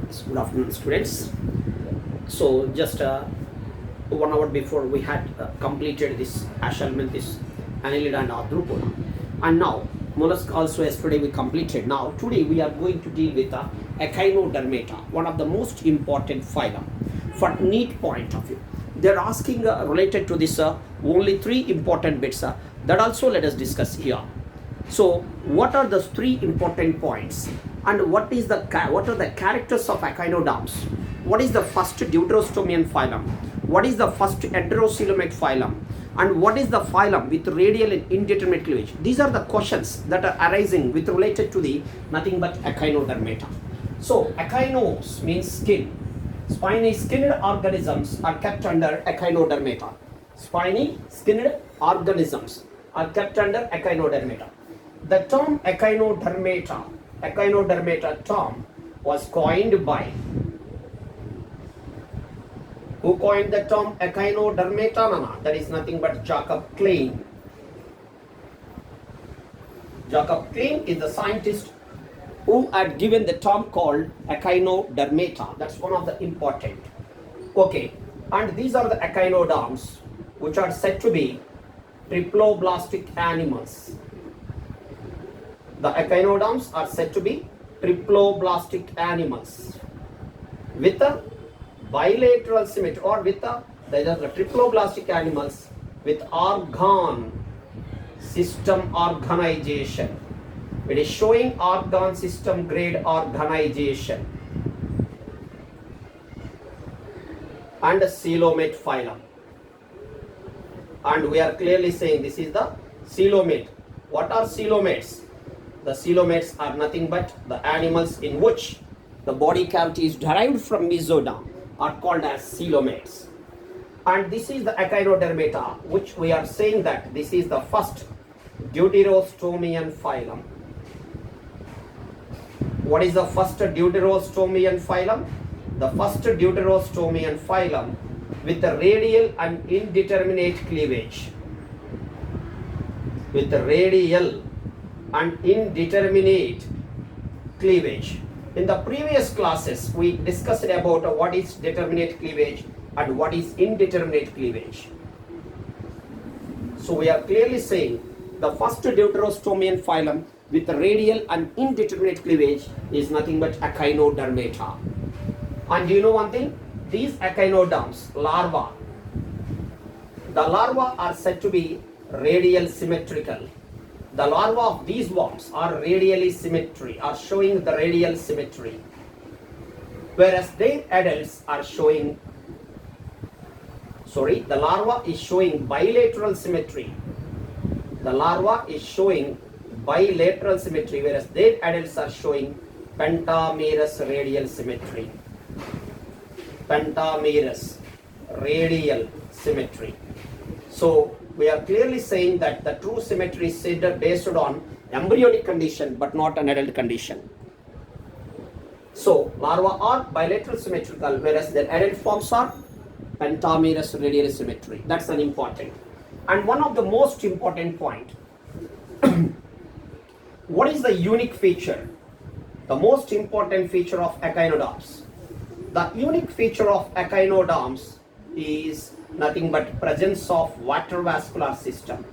Good afternoon, students. So just 1 hour before we had completed this assignment, this annelida and arthropoda, and now mollusk also yesterday we completed. Now today we are going to deal with Echinodermata, one of the most important phylum for NEET point of view. They're asking related to this only 3 important bits. That also let us discuss here. So what are the 3 important points, and what are the characters of Echinoderms? What is the first deuterostomian phylum? What is the first heterocoelomate phylum? And what is the phylum with radial and indeterminate cleavage? These are the questions that are arising with related to the nothing but Echinodermata. So echinos means skin. Spiny skinned organisms are kept under Echinodermata. Spiny skinned organisms are kept under Echinodermata. The term Echinodermata term was coined by, who coined the term Echinodermata? That is nothing but Jacob Klein. Jacob Klein is the scientist who had given the term called Echinodermata. That's one of the important. Okay, and these are the echinoderms which are said to be triploblastic animals. The echinoderms are said to be triploblastic animals with a bilateral symmetry, or with the triploblastic animals with organ system organization. It is showing organ system grade organization and a coelomate phylum. And we are clearly saying this is the coelomate. What are coelomates? The coelomates are nothing but the animals in which the body cavity is derived from mesoderm are called as coelomates. And this is the Echinodermata, which we are saying that this is the first deuterostomian phylum. What is the first deuterostomian phylum? The first deuterostomian phylum with the radial and indeterminate cleavage. With the radial and indeterminate cleavage. In the previous classes, we discussed about what is determinate cleavage and what is indeterminate cleavage. So we are clearly saying the first deuterostomian phylum with the radial and indeterminate cleavage is nothing but Echinodermata. And do you know one thing? These echinoderms, larvae, the larvae are said to be radial symmetrical. The larvae of these worms are radially symmetry, are showing the radial symmetry, whereas their adults are showing, the larva is showing bilateral symmetry. The larva is showing bilateral symmetry, whereas their adults are showing pentamerous radial symmetry. Pentamerous radial symmetry. So we are clearly saying that the true symmetry is based on embryonic condition but not an adult condition. So larvae are bilateral symmetrical, whereas their adult forms are pentamerous radial symmetry. That's an important. And one of the most important point, what is the unique feature? The most important feature of echinoderms. The unique feature of echinoderms is nothing but presence of water vascular system.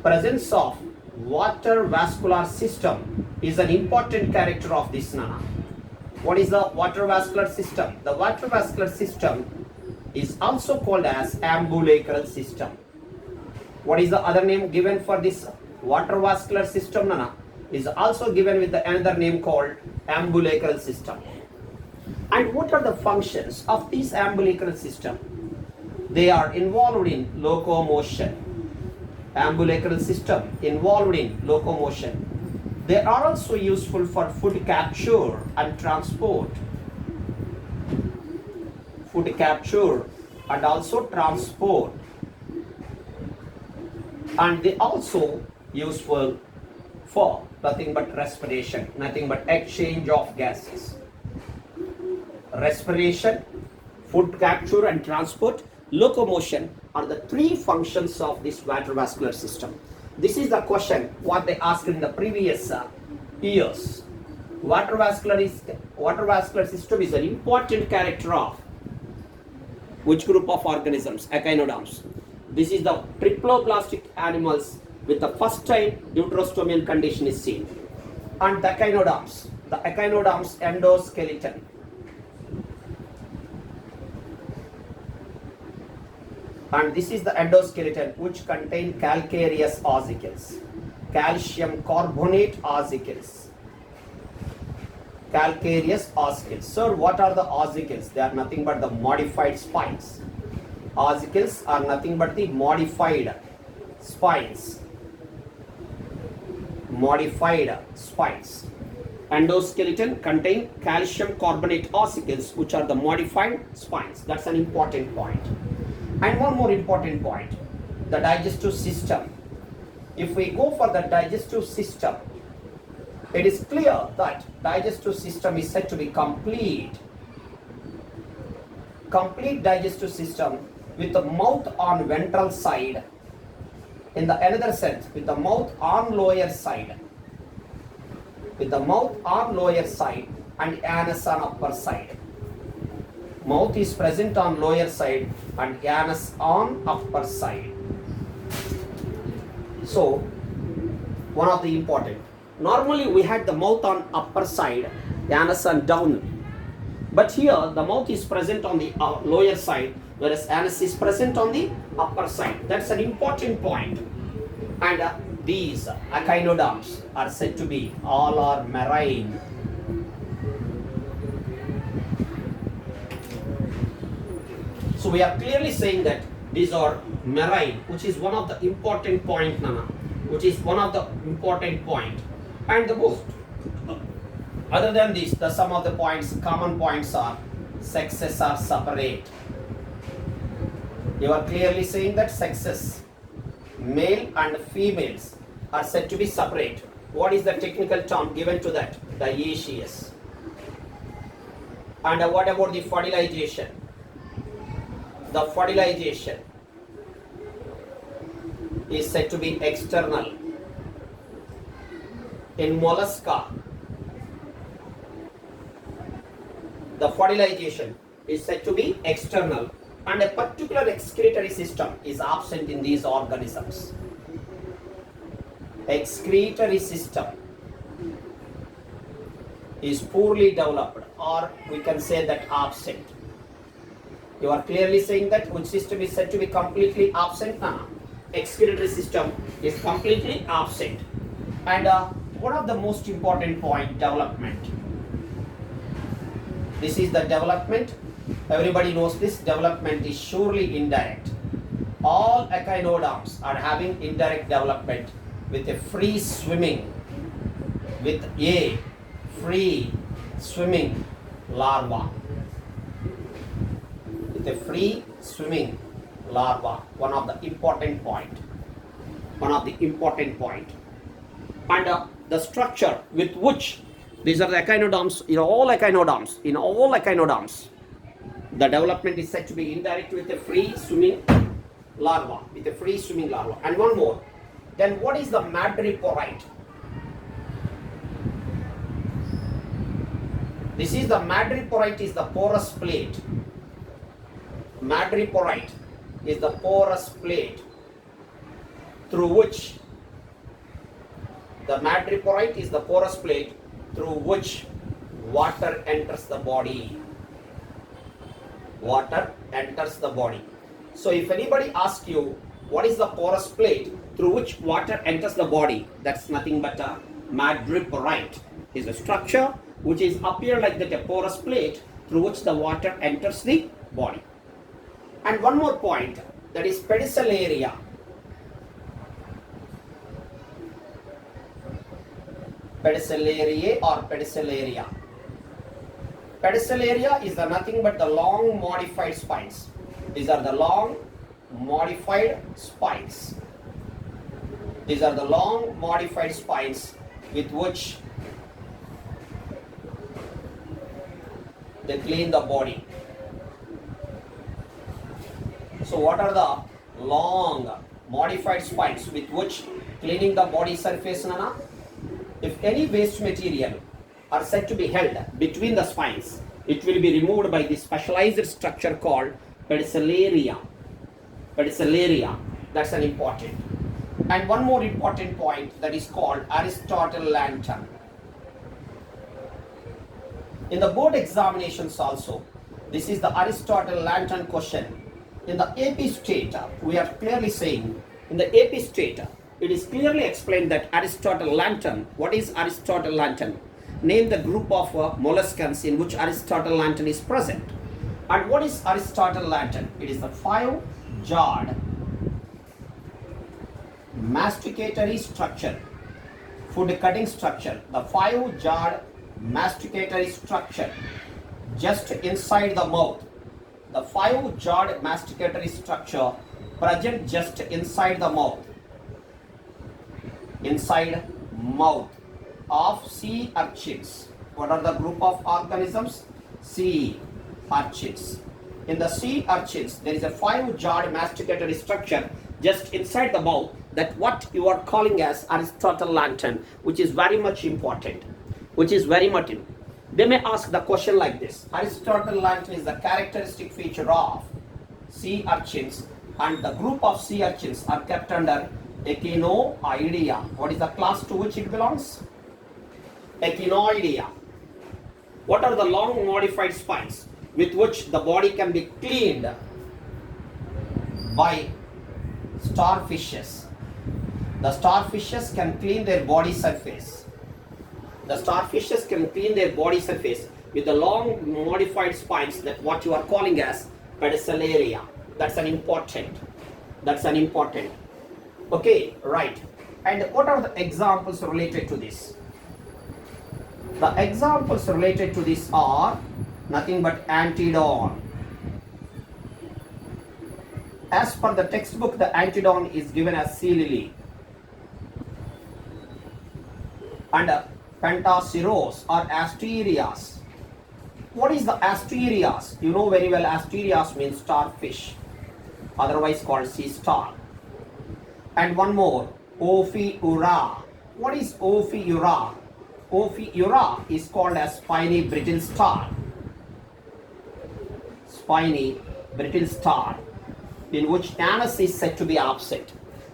Presence of water vascular system is an important character of this nana. What is the water vascular system? The water vascular system is also called as ambulacral system. What is the other name given for this water vascular system, nana? Is also given with another name called ambulacral system. And what are the functions of this ambulacral system? They are involved in locomotion. Ambulacral system involved in locomotion. They are also useful for food capture and transport. Food capture and also transport. And they also useful for nothing but respiration, nothing but exchange of gases. Respiration, food capture and transport, locomotion are the 3 functions of this water vascular system. This is the question what they asked in the previous years. Water vascular system is an important character of which group of organisms? Echinoderms. This is the triploblastic animals with the first time deuterostomian condition is seen. And the echinoderms endoskeleton. And this is the endoskeleton which contain calcareous ossicles, calcium carbonate ossicles, calcareous ossicles. Sir, what are the ossicles? They are nothing but the modified spines. Ossicles are nothing but the modified spines. Modified spines. Endoskeleton contain calcium carbonate ossicles which are the modified spines. That's an important point. And one more important point, the digestive system. If we go for the digestive system, it is clear that digestive system is said to be complete. Complete digestive system with the mouth on ventral side. In the another sense, with the mouth on lower side. With the mouth on lower side and anus on upper side. Mouth is present on lower side and anus on upper side. So, one of the important. Normally we had the mouth on upper side, anus on down. But here the mouth is present on the lower side, whereas anus is present on the upper side. That's an important point. And these echinoderms are said to be all are marine. So we are clearly saying that these are marine, which is one of the important point, Nana. Which is one of the important point. And the most, other than this, the some of the points, common points are sexes are separate. You are clearly saying that sexes, male and females, are said to be separate. What is the technical term given to that? Dioecious. And what about the fertilization? The fertilization is said to be external. In mollusca, the fertilization is said to be external and a particular excretory system is absent in these organisms. Excretory system is poorly developed, or we can say that absent. You are clearly saying that which system is said to be completely absent? Excretory system is completely absent. And one of the most important point, development. This is the development. Everybody knows this. Development is surely indirect. All echinoderms are having indirect development with a free swimming, free swimming larva. With a free swimming larva. One of the important point. And the structure with which these are the echinoderms, in all echinoderms, the development is said to be indirect with a free swimming larva. And one more. Then what is the madreporite? This is the madreporite is the porous plate. Madreporite is the porous plate through which water enters the body. So if anybody asks you what is the porous plate through which water enters the body, that's nothing but a madreporite. Is a structure which is appear like that, a porous plate through which the water enters the body. And one more point, that is pedicellariae. Pedicellariae or pedicellaria. Pedicellaria is the nothing but the long modified spines. These are the long modified spines. These are the long modified spines with which they clean the body. So what are the long modified spines with which cleaning the body surface, Nana? If any waste material are said to be held between the spines. It will be removed by the specialized structure called pedicellaria. Pedicellaria, that's an important. And one more important point, that is called Aristotle lantern. In the board examinations also, this is the Aristotle lantern question. In the AP state, we are clearly saying, in the AP state, it is clearly explained that Aristotle lantern. What is Aristotle lantern? Name the group of molluscans in which Aristotle lantern is present. And what is Aristotle lantern? It is the 5-jawed masticatory structure, food cutting structure. The 5-jawed masticatory structure just inside the mouth. The 5-jawed masticatory structure present just inside the mouth. Inside mouth of sea urchins. What are the group of organisms? Sea urchins. In the sea urchins, there is a 5-jawed masticatory structure just inside the mouth, that what you are calling as Aristotle lantern, which is very much important. They may ask the question like this. Aristotle lantern is the characteristic feature of sea urchins, and the group of sea urchins are kept under Echinoidea. What is the class to which it belongs? Echinoidea. What are the long modified spines with which the body can be cleaned by starfishes? The starfishes can clean their body surface. The starfishes can clean their body surface with the long modified spines, that what you are calling as pedicellaria. That's an important. Okay, right. And what are the examples related to this? The examples related to this are nothing but Antedon. As per the textbook, the Antedon is given as sea lily. And Pentaceros or Asterias. What is the Asterias? You know very well, Asterias means starfish, otherwise called sea star. And one more, Ophiura. What is Ophiura? Ophiura is called as spiny brittle star. Spiny brittle star, in which anus is said to be absent.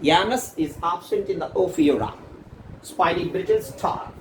Anus is absent in the Ophiura. Spiny brittle star.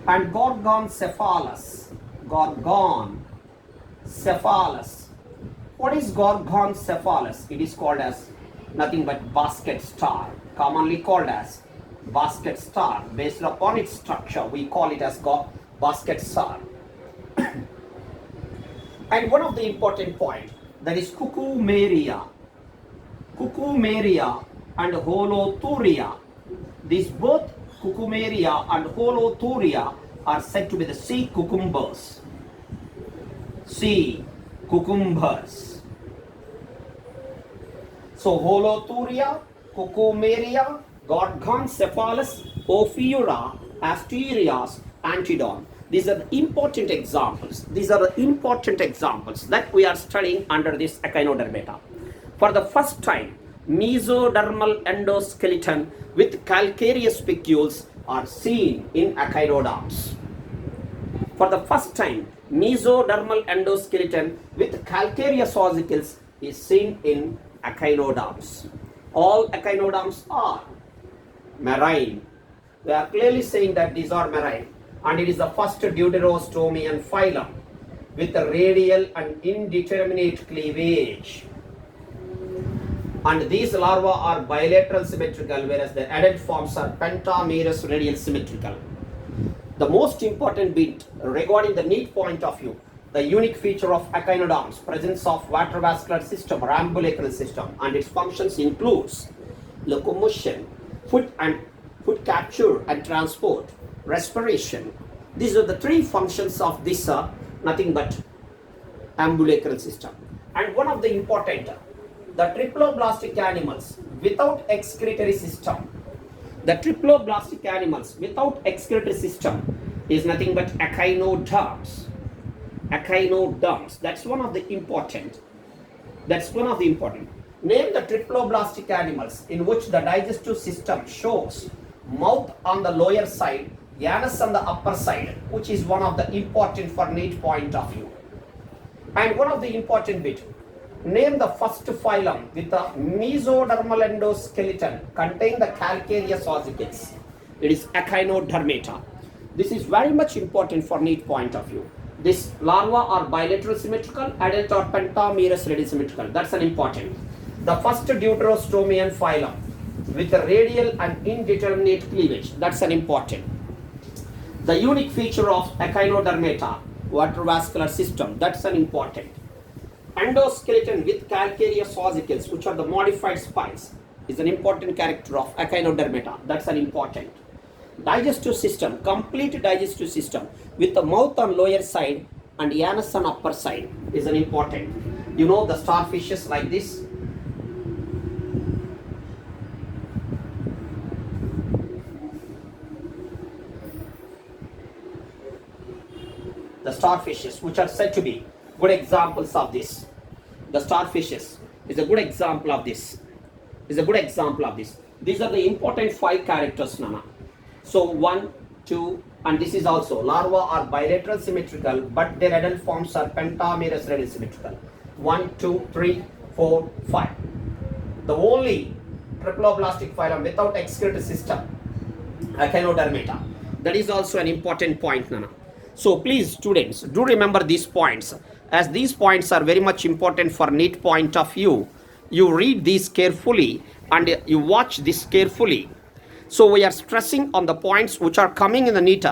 And Gorgoncephalus. Gorgoncephalus. What is Gorgoncephalus? It is called as nothing but basket star, commonly called as basket star. Based upon its structure, we call it as basket star. And one of the important point, that is Cucumeria. Cucumeria and Holothuria. These both Cucumeria and Holothuria are said to be the sea cucumbers. Sea cucumbers. So Holothuria, Cucumeria, Gorgoncephalus, Ophiura, Asterias, Antedon. These are the important examples. That we are studying under this Echinodermata. For the first time, mesodermal endoskeleton with calcareous spicules are seen in Echinoderms. For the first time, mesodermal endoskeleton with calcareous ossicles is seen in Echinoderms. All Echinoderms are marine. They are clearly saying that these are marine, and it is the first deuterostomian phylum with a radial and indeterminate cleavage. And these larvae are bilateral symmetrical, whereas the adult forms are pentamerous radial symmetrical. The most important bit regarding the need point of view, the unique feature of Echinoderms, presence of vascular system or ambulacral system, and its functions includes locomotion, food capture and transport, respiration. These are the three functions of this nothing but ambulacral system. And one of the important, the triploblastic animals without excretory system. The triploblastic animals without excretory system is nothing but Echinoderms. Echinoderms. That's one of the important. Name the triploblastic animals in which the digestive system shows mouth on the lower side anus on the upper side, which is one of the important for NEET point of view. And one of the important bit, name the first phylum with the mesodermal endoskeleton contain the calcareous ossicles. It is Echinodermata. This is very much important for NEET point of view. This larva are bilateral symmetrical, adult or pentamerous radial symmetrical. That's an important. The first deuterostomian phylum with a radial and indeterminate cleavage. That's an important. The unique feature of Echinodermata, water-vascular system. That's an important. Endoskeleton with calcareous ossicles, which are the modified spines, is an important character of Echinodermata. That's an important. Digestive system, complete digestive system with the mouth on lower side and anus on upper side is an important. You know the starfishes like this. The starfishes, which are said to be good examples of this. The starfishes is a good example of this. These are the important 5 characters, Nana. So 1, 2, and this is also larvae are bilateral symmetrical, but their adult forms are pentamerous radial symmetrical. 1, 2, 3, 4, 5. The only triploblastic phylum without excretory system, Echinodermata. That is also an important point, Nana. So please, students, do remember these points, as these points are very much important for NEET point of view. You read these carefully and you watch this carefully. So we are stressing on the points which are coming in the NEET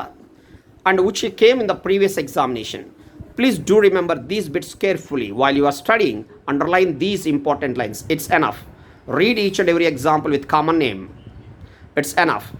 and which came in the previous examination. Please do remember these bits carefully while you are studying. Underline these important lines. It's enough. Read each and every example with common name. It's enough.